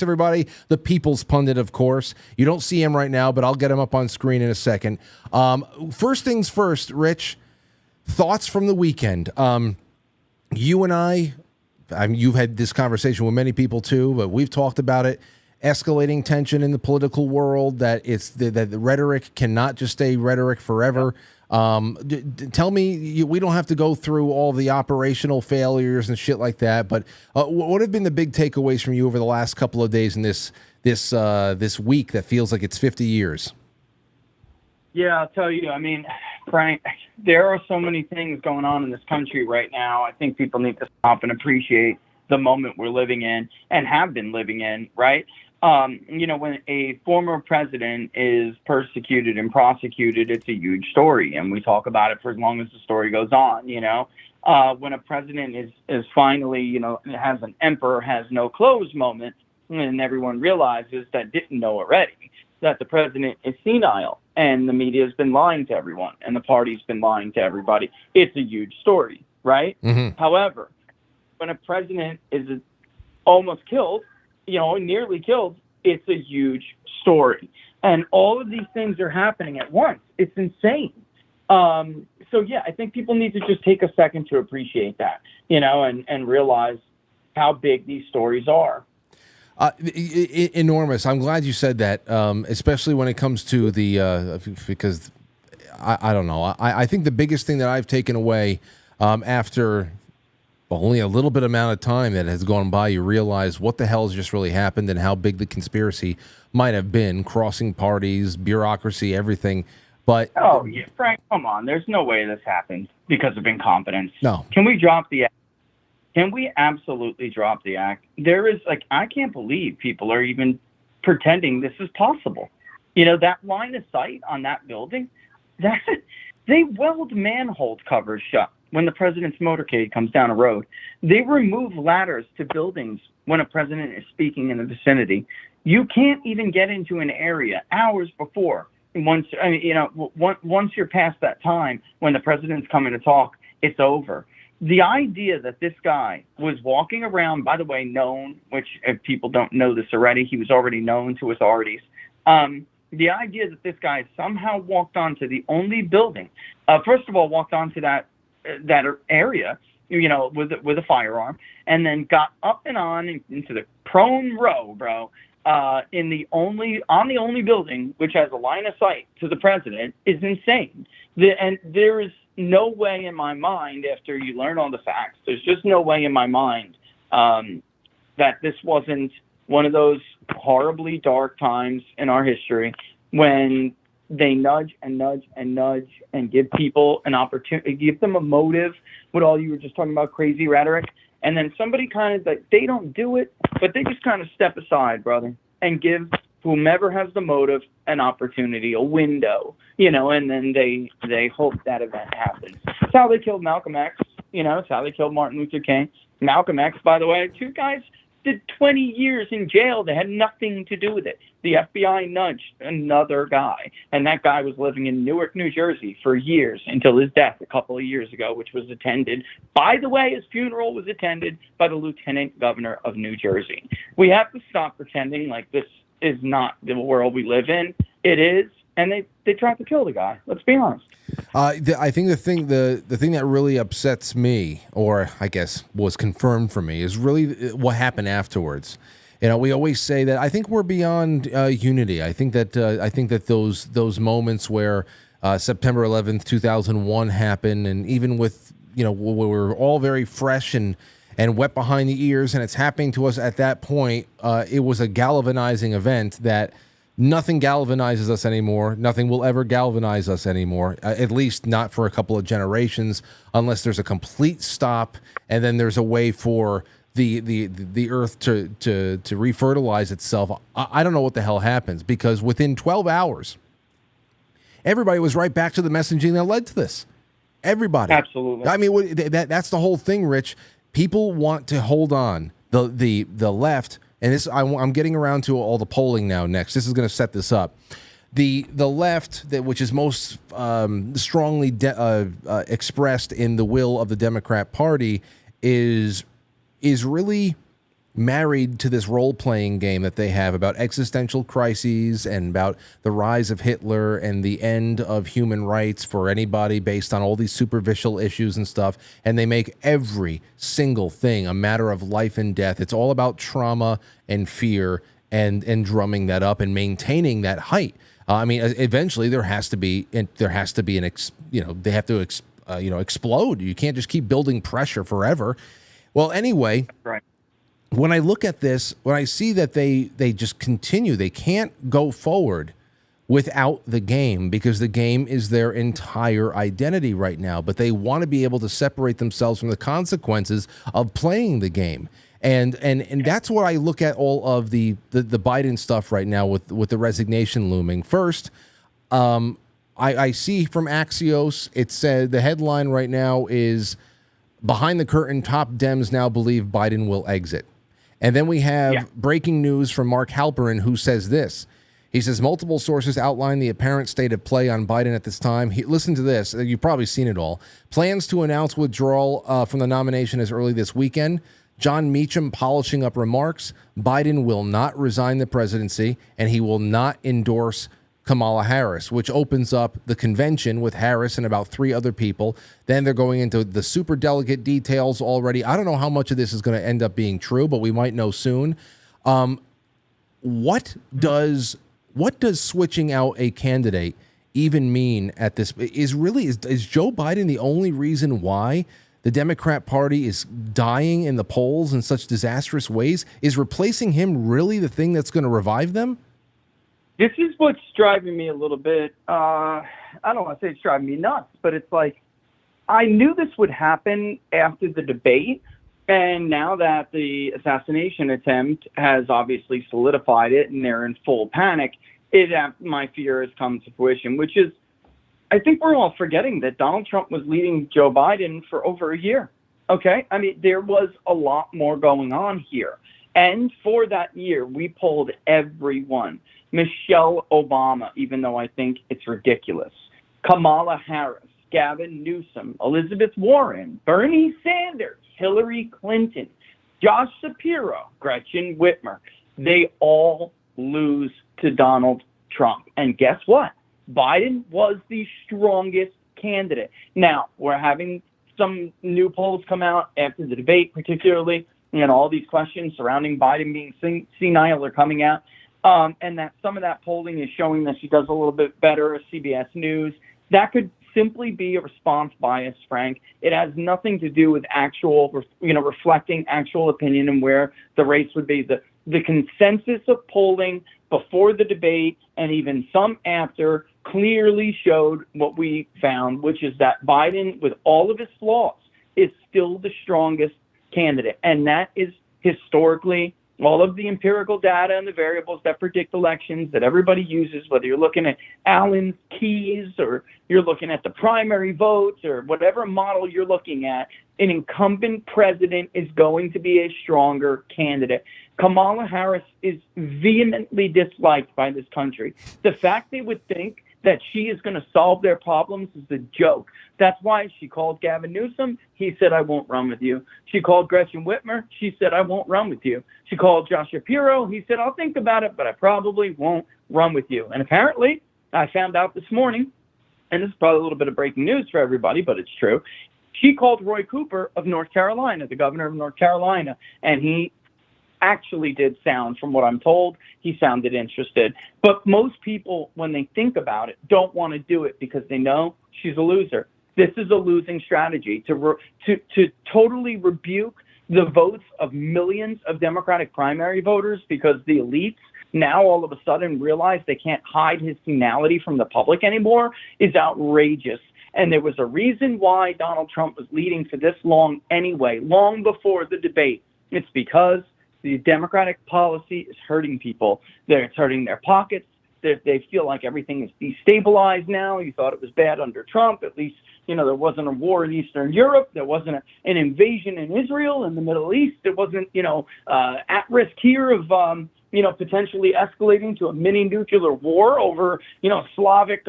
Everybody, the People's Pundit, of course. You don't see him right now, but I'll get him up on screen in a second. First things first, Rich, thoughts from the weekend. You and I mean, you've had this conversation with many people too, but we've talked about it. Escalating tension in the political world, that that the rhetoric cannot just stay rhetoric forever. Tell me, we don't have to go through all the operational failures and shit like that, but what have been the big takeaways from you over the last couple of days in this week that feels like it's 50 years? Yeah, I'll tell you. I mean, Frank, there are so many things going on in this country right now. I think people need to stop and appreciate the moment we're living in and have been living in, right? When a former president is persecuted and prosecuted, it's a huge story, and we talk about it for as long as the story goes on. When a president is finally, has an emperor has no clothes moment, and everyone realizes that didn't know already that the president is senile, and the media has been lying to everyone, and the party's been lying to everybody. It's a huge story, right? Mm-hmm. However, when a president is almost killed, nearly killed, it's a huge story. And all of these things are happening at once. It's insane. I think people need to just take a second to appreciate that, and realize how big these stories are. Enormous. I'm glad you said that, especially when it comes to the because I don't know. I think the biggest thing that I've taken away after only a little bit amount of time that has gone by, you realize what the hell has just really happened and how big the conspiracy might have been, crossing parties, bureaucracy, everything. But Frank, come on. There's no way this happened because of incompetence. No. Can we drop the act? Can we absolutely drop the act? There is, I can't believe people are even pretending this is possible. That line of sight on that building, they weld manhole covers shut when the president's motorcade comes down a road. They remove ladders to buildings when a president is speaking in the vicinity. You can't even get into an area hours before. Once you're past that time when the president's coming to talk, it's over. The idea that this guy was walking around, by the way, known, which if people don't know this already, he was already known to authorities. The idea that this guy somehow walked onto the only building, first of all, walked onto that area, with a firearm, and then got up and on into the prone row, bro, on the only building which has a line of sight to the president is insane. And there is no way in my mind, after you learn all the facts, there's just no way in my mind that this wasn't one of those horribly dark times in our history when they nudge and nudge and nudge and give people an opportunity, give them a motive with all you were just talking about, crazy rhetoric. And then somebody kind of, they don't do it, but they just kind of step aside, brother, and give whomever has the motive an opportunity, a window, and then they hope that event happens. It's how they killed Malcolm X, it's how they killed Martin Luther King. Malcolm X, by the way, two guys did 20 years in jail. They had nothing to do with it. The FBI nudged another guy, and that guy was living in Newark, New Jersey for years until his death a couple of years ago, which was attended. By the way, his funeral was attended by the Lieutenant Governor of New Jersey. We have to stop pretending like this is not the world we live in. It is, and they tried to kill the guy. Let's be honest. I think the thing that really upsets me, or I guess was confirmed for me, is really what happened afterwards. We always say that I think we're beyond unity. I think that those moments where September 11th, 2001 happened, and even with we're all very fresh and wet behind the ears, and it's happening to us at that point. It was a galvanizing event that. Nothing galvanizes us anymore. Nothing will ever galvanize us anymore, at least not for a couple of generations, unless there's a complete stop and then there's a way for the earth to refertilize itself. I don't know what the hell happens, because within 12 hours, everybody was right back to the messaging that led to this. Everybody. Absolutely. I mean, that's the whole thing, Rich. People want to hold on. The left. And this, I'm getting around to all the polling now next. This is going to set this up. The left, which is most strongly expressed in the will of the Democrat Party, is really married to this role-playing game that they have about existential crises and about the rise of Hitler and the end of human rights for anybody based on all these superficial issues and stuff. And they make every single thing a matter of life and death. It's all about trauma and fear and drumming that up and maintaining that height. I mean, eventually they have to explode. You can't just keep building pressure forever. Well, anyway, Right. when I look at this, when I see that they just continue, they can't go forward without the game because the game is their entire identity right now. But they want to be able to separate themselves from the consequences of playing the game. And that's what I look at all of the Biden stuff right now with the resignation looming. First, I see from Axios, it said the headline right now is behind the curtain, top Dems now believe Biden will exit. And then we have breaking news from Mark Halperin, who says this. He says multiple sources outline the apparent state of play on Biden at this time. Listen to this. You've probably seen it all. Plans to announce withdrawal from the nomination as early this weekend. John Meacham polishing up remarks. Biden will not resign the presidency, and he will not endorse Kamala Harris, which opens up the convention with Harris and about 3 other people. Then they're going into the superdelegate details already. I don't know how much of this is going to end up being true, but we might know soon. What does switching out a candidate even mean at this? Is Joe Biden the only reason why the Democrat Party is dying in the polls in such disastrous ways? Is replacing him really the thing that's going to revive them? This is what's driving me a little bit. I don't want to say it's driving me nuts, but it's like I knew this would happen after the debate. And now that the assassination attempt has obviously solidified it and they're in full panic, my fear has come to fruition, which is I think we're all forgetting that Donald Trump was leading Joe Biden for over a year. Okay? I mean, there was a lot more going on here. And for that year, we polled everyone. Michelle Obama, even though I think it's ridiculous. Kamala Harris, Gavin Newsom, Elizabeth Warren, Bernie Sanders, Hillary Clinton, Josh Shapiro, Gretchen Whitmer. They all lose to Donald Trump. And guess what? Biden was the strongest candidate. Now, we're having some new polls come out after the debate, particularly, and all these questions surrounding Biden being senile are coming out. And that some of that polling is showing that she does a little bit better at CBS News. That could simply be a response bias, Frank. It has nothing to do with actual, reflecting actual opinion and where the race would be. The consensus of polling before the debate and even some after clearly showed what we found, which is that Biden, with all of his flaws, is still the strongest candidate. And that is historically all of the empirical data and the variables that predict elections that everybody uses, whether you're looking at Allen's keys or you're looking at the primary votes or whatever model you're looking at, an incumbent president is going to be a stronger candidate. Kamala Harris is vehemently disliked by this country. The fact they would think that she is going to solve their problems is a joke. That's why she called Gavin Newsom. He said, I won't run with you. She called Gretchen Whitmer. She said, I won't run with you. She called Josh Shapiro. He said, I'll think about it, but I probably won't run with you. And apparently, I found out this morning, and this is probably a little bit of breaking news for everybody, but it's true. She called Roy Cooper of North Carolina, the governor of North Carolina, and he actually did sound, from what I'm told, he sounded interested. But most people, when they think about it, don't want to do it because they know she's a loser. This is a losing strategy to totally rebuke the votes of millions of Democratic primary voters because the elites now all of a sudden realize they can't hide his senility from the public anymore is outrageous. And there was a reason why Donald Trump was leading for this long anyway, long before the debate. It's because the Democratic policy is hurting people. It's hurting their pockets. They feel like everything is destabilized now. You thought it was bad under Trump. At least, there wasn't a war in Eastern Europe. There wasn't an invasion in Israel, in the Middle East. There wasn't, at risk here of, potentially escalating to a mini nuclear war over, Slavic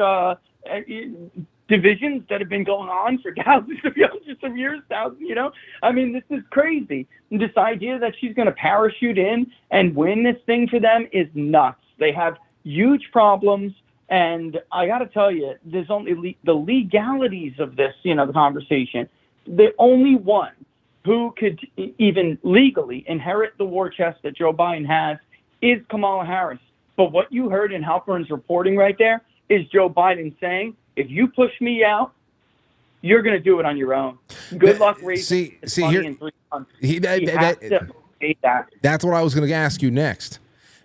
divisions that have been going on for thousands of years, I mean, this is crazy. And this idea that she's going to parachute in and win this thing for them is nuts. They have huge problems. And I got to tell you, there's only the legalities of this, the conversation. The only one who could even legally inherit the war chest that Joe Biden has is Kamala Harris. But what you heard in Halpern's reporting right there is Joe Biden saying, if you push me out, you're going to do it on your own. Good luck raising money in 3 months. That's what I was going to ask you next.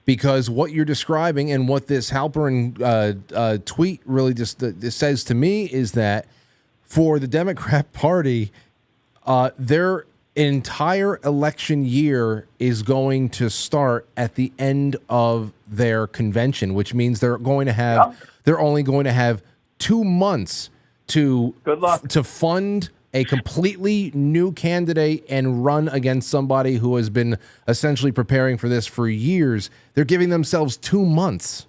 Because what you're describing and what this Halpern tweet really just says to me is that for the Democrat Party, their entire election year is going to start at the end of their convention, which means they're only going to have 2 months to fund a completely new candidate and run against somebody who has been essentially preparing for this for years. They're giving themselves 2 months.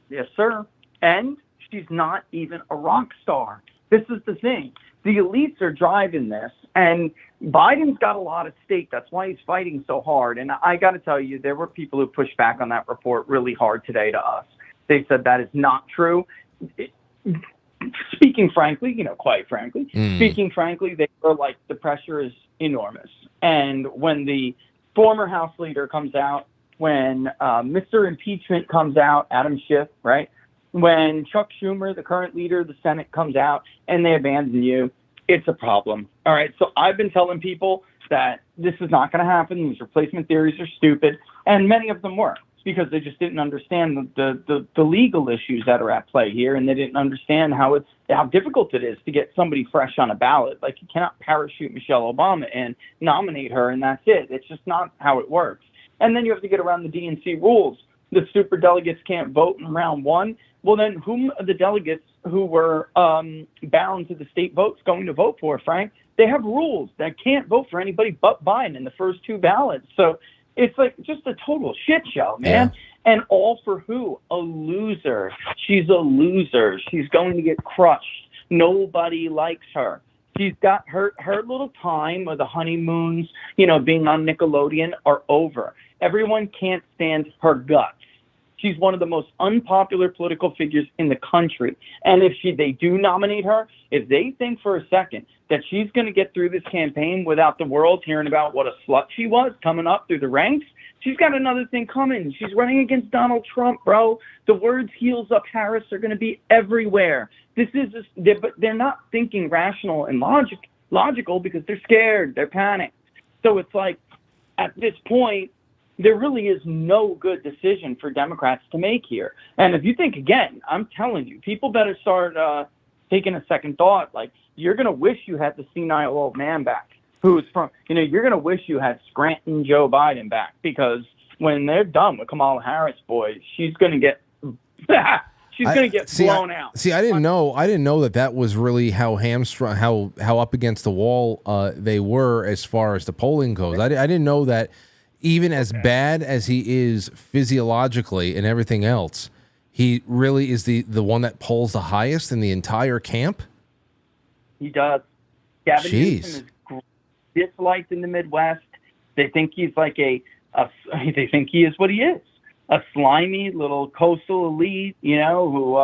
Yes, sir. And she's not even a rock star. This is the thing. The elites are driving this, and Biden's got a lot at stake. That's why he's fighting so hard. And I got to tell you, there were people who pushed back on that report really hard today to us. They said that is not true. Speaking frankly, speaking frankly, they were like, the pressure is enormous. And when the former House leader comes out, when Mr. Impeachment comes out, Adam Schiff, right? When Chuck Schumer, the current leader of the Senate, comes out and they abandon you, it's a problem. All right. So I've been telling people that this is not going to happen. These replacement theories are stupid. And many of them were, because they just didn't understand the legal issues that are at play here. And they didn't understand how difficult it is to get somebody fresh on a ballot. Like, you cannot parachute Michelle Obama and nominate her, and that's it. It's just not how it works. And then you have to get around the DNC rules. The super delegates can't vote in round one. Well, then whom are the delegates who were bound to the state votes going to vote for, Frank? They have rules that can't vote for anybody but Biden in the first 2 ballots. So it's like just a total shit show, man. Yeah. And all for who? A loser. She's a loser. She's going to get crushed. Nobody likes her. She's got her little time of the honeymoons, being on Nickelodeon are over. Everyone can't stand her guts. She's one of the most unpopular political figures in the country. And if they do nominate her, if they think for a second that she's going to get through this campaign without the world hearing about what a slut she was coming up through the ranks, she's got another thing coming. She's running against Donald Trump, bro. The words heels up Harris are going to be everywhere. But they're not thinking rational and logical because they're scared. They're panicked. So it's like, at this point, there really is no good decision for Democrats to make here. And if you think again, I'm telling you, people better start taking a second thought. Like, you're going to wish you had the senile old man back who's from, you're going to wish you had Scranton Joe Biden back, because when they're done with Kamala Harris, boy, she's going to get blown out. See, I didn't know that was really how hamstrung, how up against the wall they were as far as the polling goes. I didn't know that. Even as bad as he is physiologically and everything else, he really is the one that polls the highest in the entire camp? He does. Gavin Newsom is disliked in the Midwest. They think he's like they think he is what he is. A slimy little coastal elite, who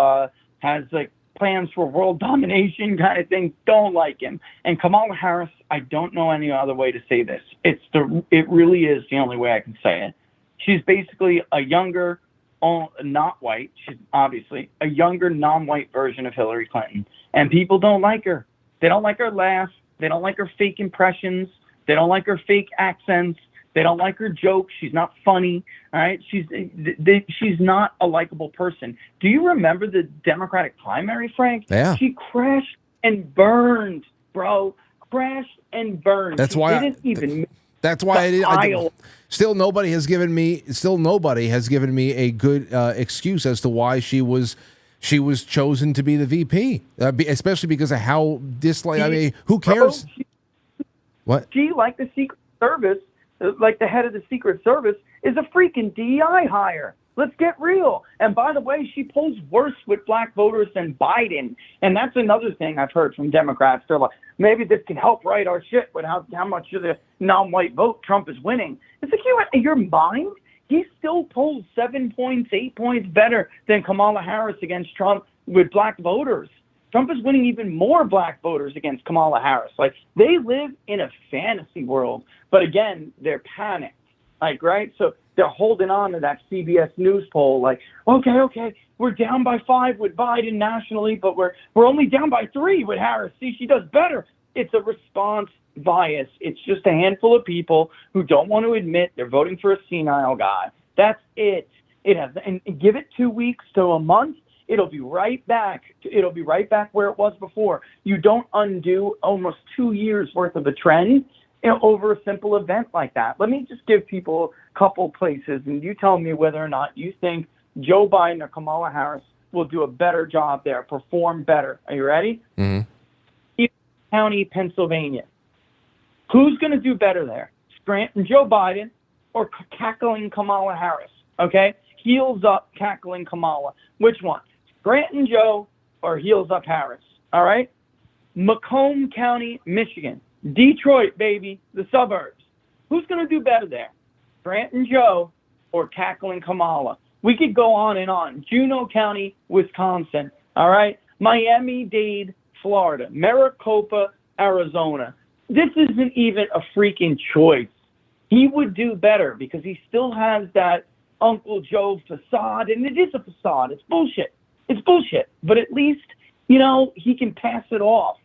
has like plans for world domination kind of thing. Don't like him. And Kamala Harris, I don't know any other way to say this. It really is the only way I can say it. She's basically a younger, not white. She's obviously a younger, non-white version of Hillary Clinton. And people don't like her. They don't like her laugh. They don't like her fake impressions. They don't like her fake accents. They don't like her jokes. She's not funny. All right. She's not a likable person. Do you remember the Democratic primary, Frank? Yeah. She crashed and burned, bro. Crashed and burned. That's why. Still nobody has given me a good excuse as to why she was chosen to be the VP, especially because of how disliked. I mean, who cares? What? She, like the Secret Service, like the head of the Secret Service, is a freaking DEI hire. Let's get real. And by the way, she polls worse with black voters than Biden. And that's another thing I've heard from Democrats. They're like, maybe this can help right our shit with how much of the non-white vote Trump is winning. It's like, you in your mind, he still polls 7 points, 8 points better than Kamala Harris against Trump with black voters. Trump is winning even more black voters against Kamala Harris. Like, they live in a fantasy world, but again, they're panicked. Like, right? So they're holding on to that CBS News poll. Like, okay, we're down by 5 with Biden nationally, but we're only down by 3 with Harris. See, she does better. It's a response bias. It's just a handful of people who don't want to admit they're voting for a senile guy. That's it. It has, and give it 2 weeks to a month. It'll be right back. It'll be right back where it was before. You don't undo almost 2 years worth of a trend, over a simple event like that. Let me just give people a couple places, and you tell me whether or not you think Joe Biden or Kamala Harris will do a better job there, perform better. Are you ready? Mm-hmm. East County, Pennsylvania. Who's going to do better there? Scranton Joe Biden or cackling Kamala Harris? Okay? Heels up, cackling Kamala. Which one? Scranton Joe or heels up Harris? All right? Macomb County, Michigan. Detroit, baby, the suburbs. Who's going to do better there? Scranton Joe or cackling Kamala? We could go on and on. Juneau County, Wisconsin. All right? Miami-Dade, Florida. Maricopa, Arizona. This isn't even a freaking choice. He would do better because he still has that Uncle Joe facade, and it is a facade. It's bullshit. It's bullshit. But at least, he can pass it off.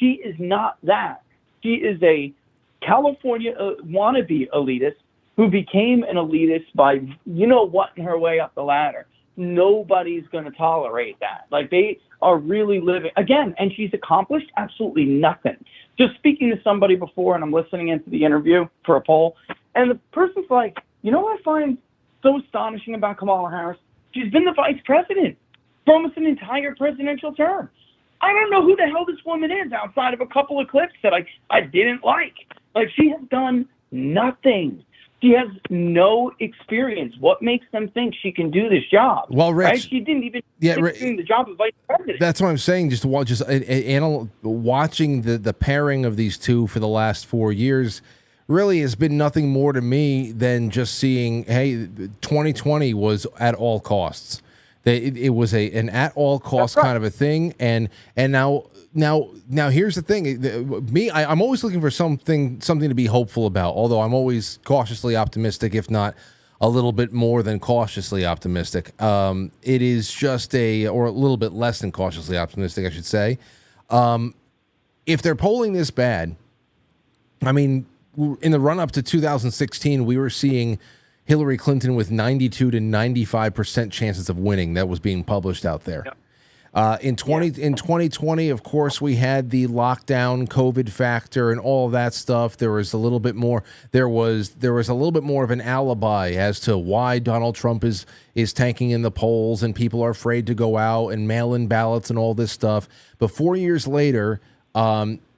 She is not that. She is a California wannabe elitist who became an elitist by, whatting her way up the ladder. Nobody's going to tolerate that. Like, they are really living, again, and she's accomplished absolutely nothing. Just speaking to somebody before, and I'm listening into the interview for a poll, and the person's like, what I find so astonishing about Kamala Harris? She's been the vice president for almost an entire presidential term. I don't know who the hell this woman is outside of a couple of clips that I didn't like. Like, she has done nothing. She has no experience. What makes them think she can do this job? Well, Rich, right? She didn't even do the job of vice president. That's what I'm saying. Just watching the pairing of these two for the last 4 years really has been nothing more to me than just seeing, hey, 2020 was at all costs. It was an at all cost kind of a thing, and now here's the thing. I'm always looking for something to be hopeful about. Although I'm always cautiously optimistic, if not a little bit more than cautiously optimistic. It is just or a little bit less than cautiously optimistic, I should say. If they're polling this bad, I mean, in the run up to 2016, we were seeing Hillary Clinton with 92 to 95% chances of winning. That was being published out there. Yep. In 2020, of course, we had the lockdown, COVID factor, and all of that stuff. There was a little bit more. There was a little bit more of an alibi as to why Donald Trump is tanking in the polls, and people are afraid to go out and mail in ballots and all this stuff. But 4 years later,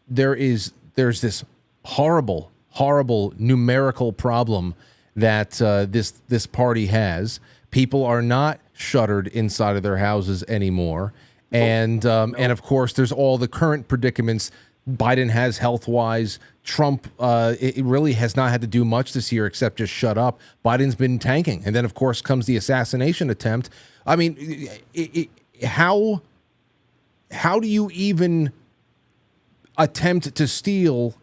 there's this horrible numerical problem that this party has. People are not shuttered inside of their houses anymore, and of course there's all the current predicaments Biden has health-wise. Trump it really has not had to do much this year except just shut up. Biden's been tanking, and then of course comes the assassination attempt. I mean, how do you even attempt to steal?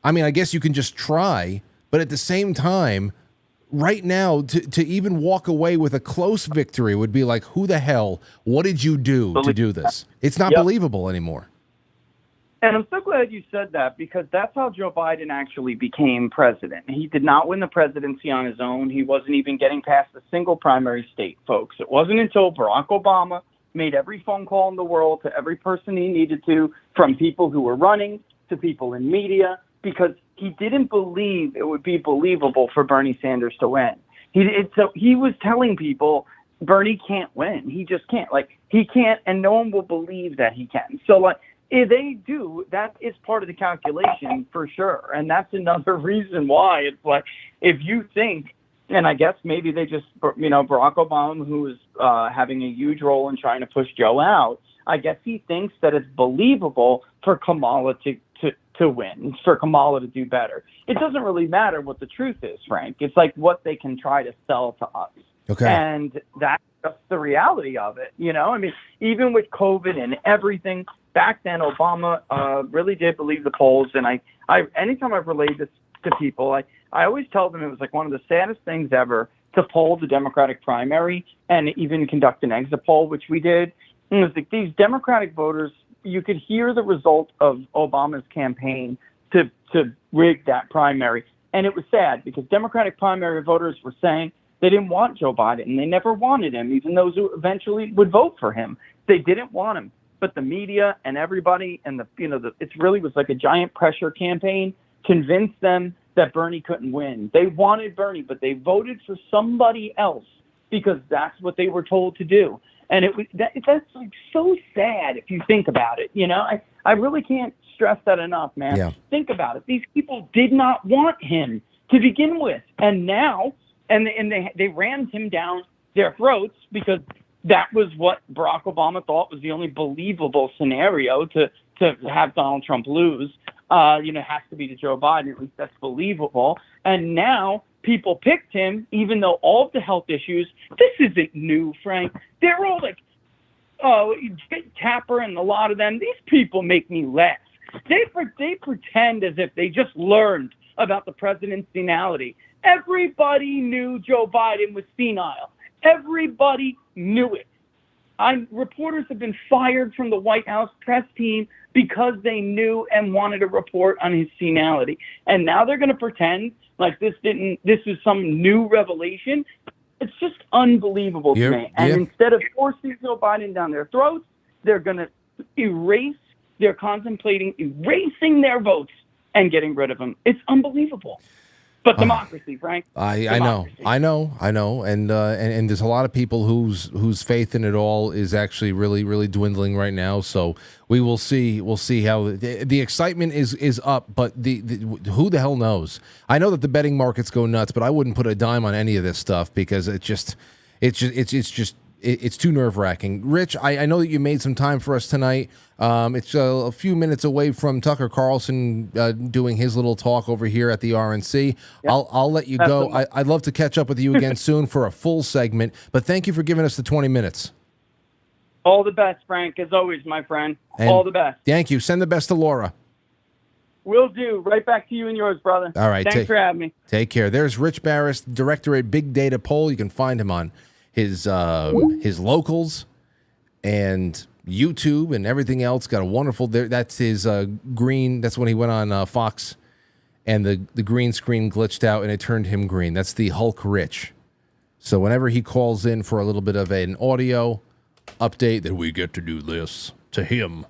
I mean, I guess you can just try. But at the same time, right now, to even walk away with a close victory would be like, who the hell? What did you do to do this? It's not believable anymore. And I'm so glad you said that, because that's how Joe Biden actually became president. He did not win the presidency on his own. He wasn't even getting past a single primary state, folks. It wasn't until Barack Obama made every phone call in the world to every person he needed to, from people who were running to people in media, because he didn't believe it would be believable for Bernie Sanders to win. So he was telling people Bernie can't win. He just can't. Like, he can't, and no one will believe that he can. So, like, if they do, that is part of the calculation for sure. And that's another reason why it's like, if you think And I guess maybe they just, Barack Obama, who is having a huge role in trying to push Joe out, I guess he thinks that it's believable for Kamala to win, for Kamala to do better. It doesn't really matter what the truth is, Frank. It's like what they can try to sell to us. Okay. And that's just the reality of it. I mean, even with COVID and everything, back then Obama really did believe the polls. And I anytime I've relayed this to people, I always tell them it was like one of the saddest things ever to poll the Democratic primary and even conduct an exit poll, which we did. And it was like these Democratic voters, you could hear the result of Obama's campaign to rig that primary. And it was sad because Democratic primary voters were saying they didn't want Joe Biden and they never wanted him, even those who eventually would vote for him. They didn't want him. But the media and everybody and it really was like a giant pressure campaign convinced them that Bernie couldn't win. They wanted Bernie, but they voted for somebody else because that's what they were told to do. And that's like so sad if you think about it. I really can't stress that enough, man. Yeah. Think about it. These people did not want him to begin with, and now, and they rammed him down their throats because that was what Barack Obama thought was the only believable scenario to have Donald Trump lose. It has to be to Joe Biden. At least that's believable. And now people picked him, even though all of the health issues, this isn't new, Frank. They're all like, Tapper and a lot of them, these people make me laugh. They pretend as if they just learned about the president's senility. Everybody knew Joe Biden was senile. Everybody knew it. Reporters have been fired from the White House press team because they knew and wanted to report on his senility. And now they're going to pretend like this is some new revelation. It's just unbelievable to me. And instead of forcing Joe Biden down their throats, they're going to they're contemplating erasing their votes and getting rid of him. It's unbelievable. But democracy, Frank. I know, and there's a lot of people whose faith in it all is actually really, really dwindling right now. So we will see. We'll see how the excitement is up, but the who the hell knows? I know that the betting markets go nuts, but I wouldn't put a dime on any of this stuff because it's too nerve-wracking. Rich, I know that you made some time for us tonight. It's a few minutes away from Tucker Carlson doing his little talk over here at the RNC. Yep. I'll let you go. I'd love to catch up with you again soon for a full segment, but thank you for giving us the 20 minutes. All the best, Frank, as always, my friend. And all the best. Thank you. Send the best to Laura. Will do. Right back to you and yours, brother. All right. Thanks for having me. Take care. There's Rich Baris, director at Big Data Poll. You can find him on his locals and YouTube and everything else. Got a wonderful there. That's his green. That's when he went on Fox, and the green screen glitched out and it turned him green. That's the Hulk Rich. So whenever he calls in for a little bit of an audio update, that we get to do this to him.